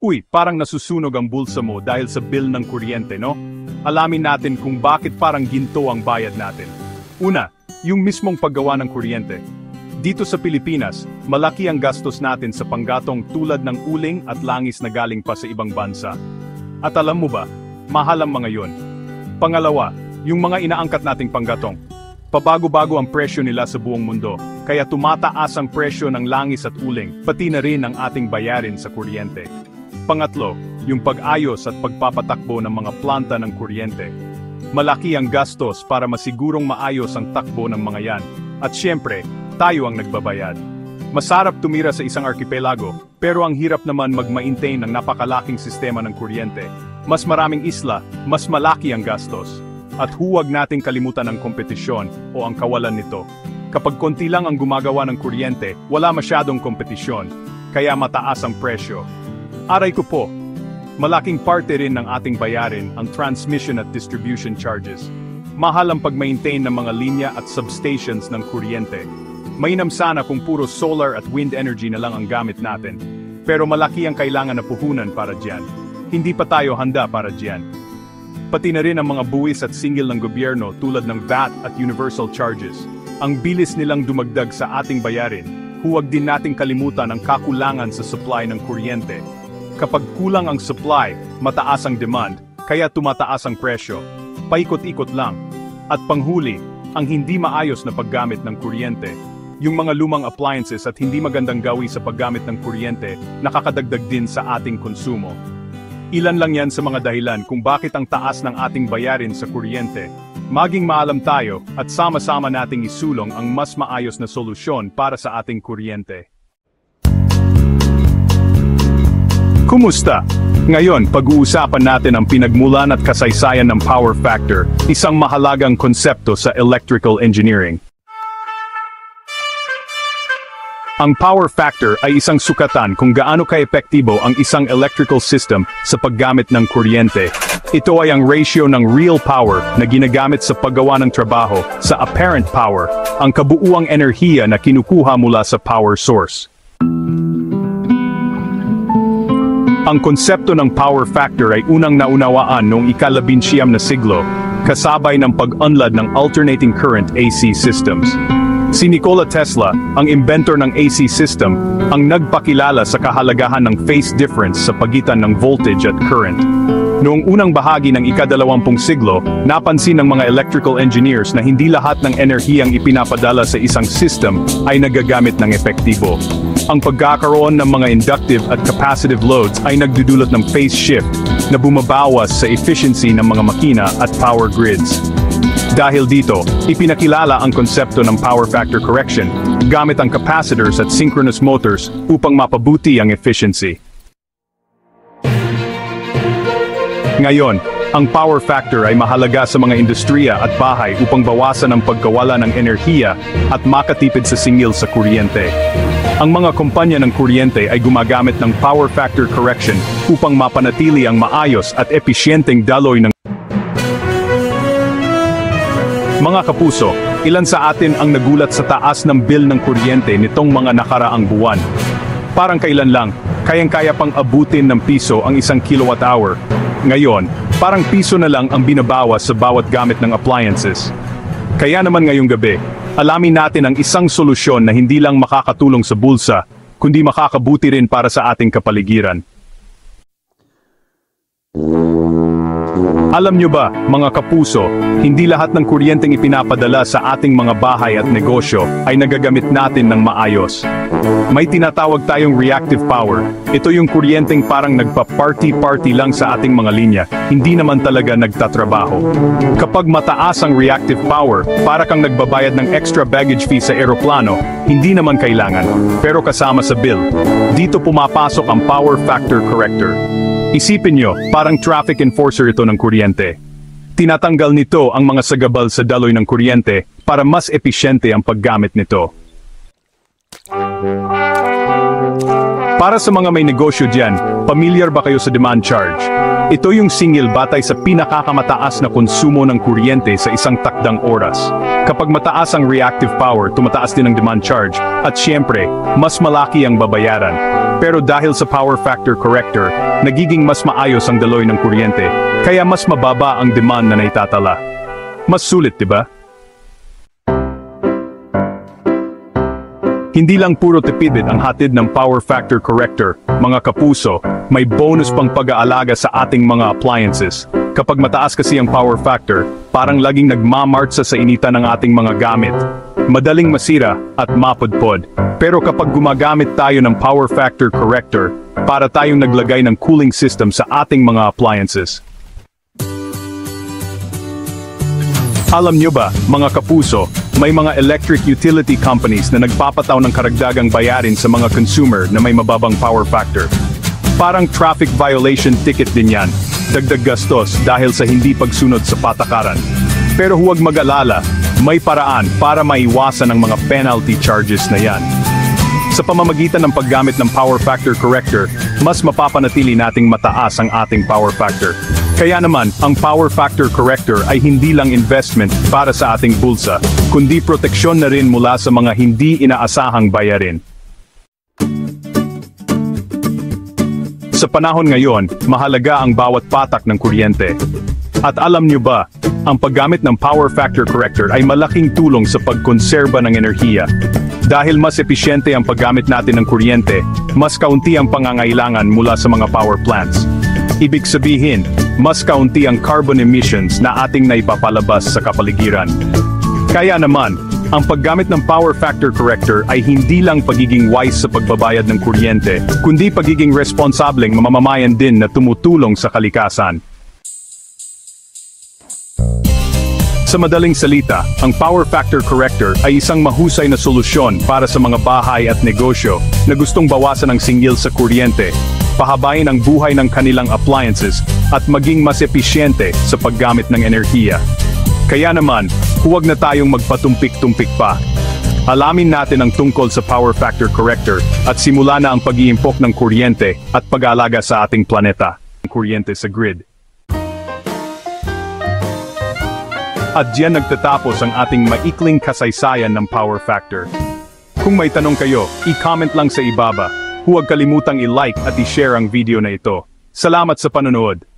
Uy, parang nasusunog ang bulsa mo dahil sa bill ng kuryente, no? Alamin natin kung bakit parang ginto ang bayad natin. Una, yung mismong paggawa ng kuryente. Dito sa Pilipinas, malaki ang gastos natin sa panggatong tulad ng uling at langis na galing pa sa ibang bansa. At alam mo ba, mahal ang mga yon. Pangalawa, yung mga inaangkat nating panggatong. Pabago-bago ang presyo nila sa buong mundo, kaya tumataas ang presyo ng langis at uling, pati na rin ang ating bayarin sa kuryente. Pangatlo, yung pag-ayos at pagpapatakbo ng mga planta ng kuryente. Malaki ang gastos para masigurong maayos ang takbo ng mga yan. At syempre, tayo ang nagbabayad. Masarap tumira sa isang arkipelago, pero ang hirap naman mag-maintain ng napakalaking sistema ng kuryente. Mas maraming isla, mas malaki ang gastos. At huwag nating kalimutan ang kompetisyon o ang kawalan nito. Kapag konti lang ang gumagawa ng kuryente, wala masyadong kompetisyon, kaya mataas ang presyo. Aray ko po, malaking parte rin ng ating bayarin ang transmission at distribution charges. Mahal ang pag-maintain ng mga linya at substations ng kuryente. Mainam sana kung puro solar at wind energy na lang ang gamit natin. Pero malaki ang kailangan na puhunan para diyan. Hindi pa tayo handa para diyan. Pati na rin ang mga buwis at singil ng gobyerno tulad ng VAT at universal charges. Ang bilis nilang dumagdag sa ating bayarin. Huwag din nating kalimutan ang kakulangan sa supply ng kuryente. Kapag kulang ang supply, mataas ang demand, kaya tumataas ang presyo. Paikot-ikot lang. At panghuli, ang hindi maayos na paggamit ng kuryente. Yung mga lumang appliances at hindi magandang gawi sa paggamit ng kuryente, nakakadagdag din sa ating konsumo. Ilan lang yan sa mga dahilan kung bakit ang taas ng ating bayarin sa kuryente. Maging maalam tayo at sama-sama nating isulong ang mas maayos na solusyon para sa ating kuryente. Kumusta? Ngayon, pag-uusapan natin ang pinagmulan at kasaysayan ng power factor, isang mahalagang konsepto sa electrical engineering. Ang power factor ay isang sukatan kung gaano ka-epektibo ang isang electrical system sa paggamit ng kuryente. Ito ay ang ratio ng real power na ginagamit sa paggawa ng trabaho sa apparent power, ang kabuuang enerhiya na kinukuha mula sa power source. Ang konsepto ng power factor ay unang naunawaan noong ika-19 na siglo, kasabay ng pag-unlad ng alternating current AC systems. Si Nikola Tesla, ang inventor ng AC system, ang nagpakilala sa kahalagahan ng phase difference sa pagitan ng voltage at current. Noong unang bahagi ng ika-20 siglo, napansin ng mga electrical engineers na hindi lahat ng enerhiyang ipinapadala sa isang system ay nagagamit ng epektibo. Ang pagkakaroon ng mga inductive at capacitive loads ay nagdudulot ng phase shift na bumabawas sa efficiency ng mga makina at power grids. Dahil dito, ipinakilala ang konsepto ng power factor correction gamit ang capacitors at synchronous motors upang mapabuti ang efficiency. Ngayon, ang power factor ay mahalaga sa mga industriya at bahay upang bawasan ang pagkawala ng enerhiya at makatipid sa singil sa kuryente. Ang mga kumpanya ng kuryente ay gumagamit ng power factor correction upang mapanatili ang maayos at episyenteng daloy ng mga kapuso. Ilan sa atin ang nagulat sa taas ng bill ng kuryente nitong mga nakaraang buwan. Parang kailan lang, kayang-kaya pang abutin ng piso ang 1 kilowatt hour. Ngayon, parang piso na lang ang binabawas sa bawat gamit ng appliances. Kaya naman ngayong gabi, alamin natin ang isang solusyon na hindi lang makakatulong sa bulsa, kundi makakabuti rin para sa ating kapaligiran. Alam nyo ba, mga kapuso, hindi lahat ng kuryenteng ipinapadala sa ating mga bahay at negosyo ay nagagamit natin ng maayos. May tinatawag tayong reactive power. Ito yung kuryenteng parang nagpa-party-party lang sa ating mga linya, hindi naman talaga nagtatrabaho. Kapag mataas ang reactive power, para kang nagbabayad ng extra baggage fee sa eroplano, hindi naman kailangan, pero kasama sa bill. Dito pumapasok ang power factor corrector. Isipin nyo, parang traffic enforcer ito ng kuryente. Tinatanggal nito ang mga sagabal sa daloy ng kuryente para mas episyente ang paggamit nito. Para sa mga may negosyo dyan, pamilyar ba kayo sa demand charge? Ito yung singil batay sa pinakakamataas na konsumo ng kuryente sa isang takdang oras. Kapag mataas ang reactive power, tumataas din ang demand charge, at syempre, mas malaki ang babayaran. Pero dahil sa power factor corrector, nagiging mas maayos ang daloy ng kuryente, kaya mas mababa ang demand na naitatala. Mas sulit, diba? Hindi lang puro tipid ang hatid ng power factor corrector, mga kapuso, may bonus pang pag-aalaga sa ating mga appliances. Kapag mataas kasi ang power factor, parang laging nagmamartsa sa initan ng ating mga gamit. Madaling masira at mapudpod. Pero kapag gumagamit tayo ng power factor corrector, para tayong naglagay ng cooling system sa ating mga appliances. Alam nyo ba, mga kapuso, may mga electric utility companies na nagpapataw ng karagdagang bayarin sa mga consumer na may mababang power factor. Parang traffic violation ticket din yan, dagdag gastos dahil sa hindi pagsunod sa patakaran. Pero huwag mag-alala, may paraan para maiwasan ang mga penalty charges na yan. Sa pamamagitan ng paggamit ng power factor corrector, mas mapapanatili nating mataas ang ating power factor. Kaya naman, ang power factor corrector ay hindi lang investment para sa ating bulsa, kundi proteksyon na rin mula sa mga hindi inaasahang bayarin. Sa panahon ngayon, mahalaga ang bawat patak ng kuryente. At alam niyo ba, ang paggamit ng power factor corrector ay malaking tulong sa pagkonserba ng enerhiya. Dahil mas episyente ang paggamit natin ng kuryente, mas kaunti ang pangangailangan mula sa mga power plants. Ibig sabihin, mas kaunti ang carbon emissions na ating naipapalabas sa kapaligiran. Kaya naman, ang paggamit ng power factor corrector ay hindi lang pagiging wise sa pagbabayad ng kuryente, kundi pagiging responsableng mamamayan din na tumutulong sa kalikasan. Sa madaling salita, ang power factor corrector ay isang mahusay na solusyon para sa mga bahay at negosyo na gustong bawasan ang singil sa kuryente, pahabain ang buhay ng kanilang appliances, at maging mas episyente sa paggamit ng enerhiya. Kaya naman, huwag na tayong magpatumpik-tumpik pa. Alamin natin ang tungkol sa power factor corrector at simula na ang pag-iimpok ng kuryente at pag-aalaga sa ating planeta. Kuryente sa grid. At diyan nagtatapos ang ating maikling kasaysayan ng power factor. Kung may tanong kayo, i-comment lang sa ibaba. Huwag kalimutang i-like at i-share ang video na ito. Salamat sa panonood.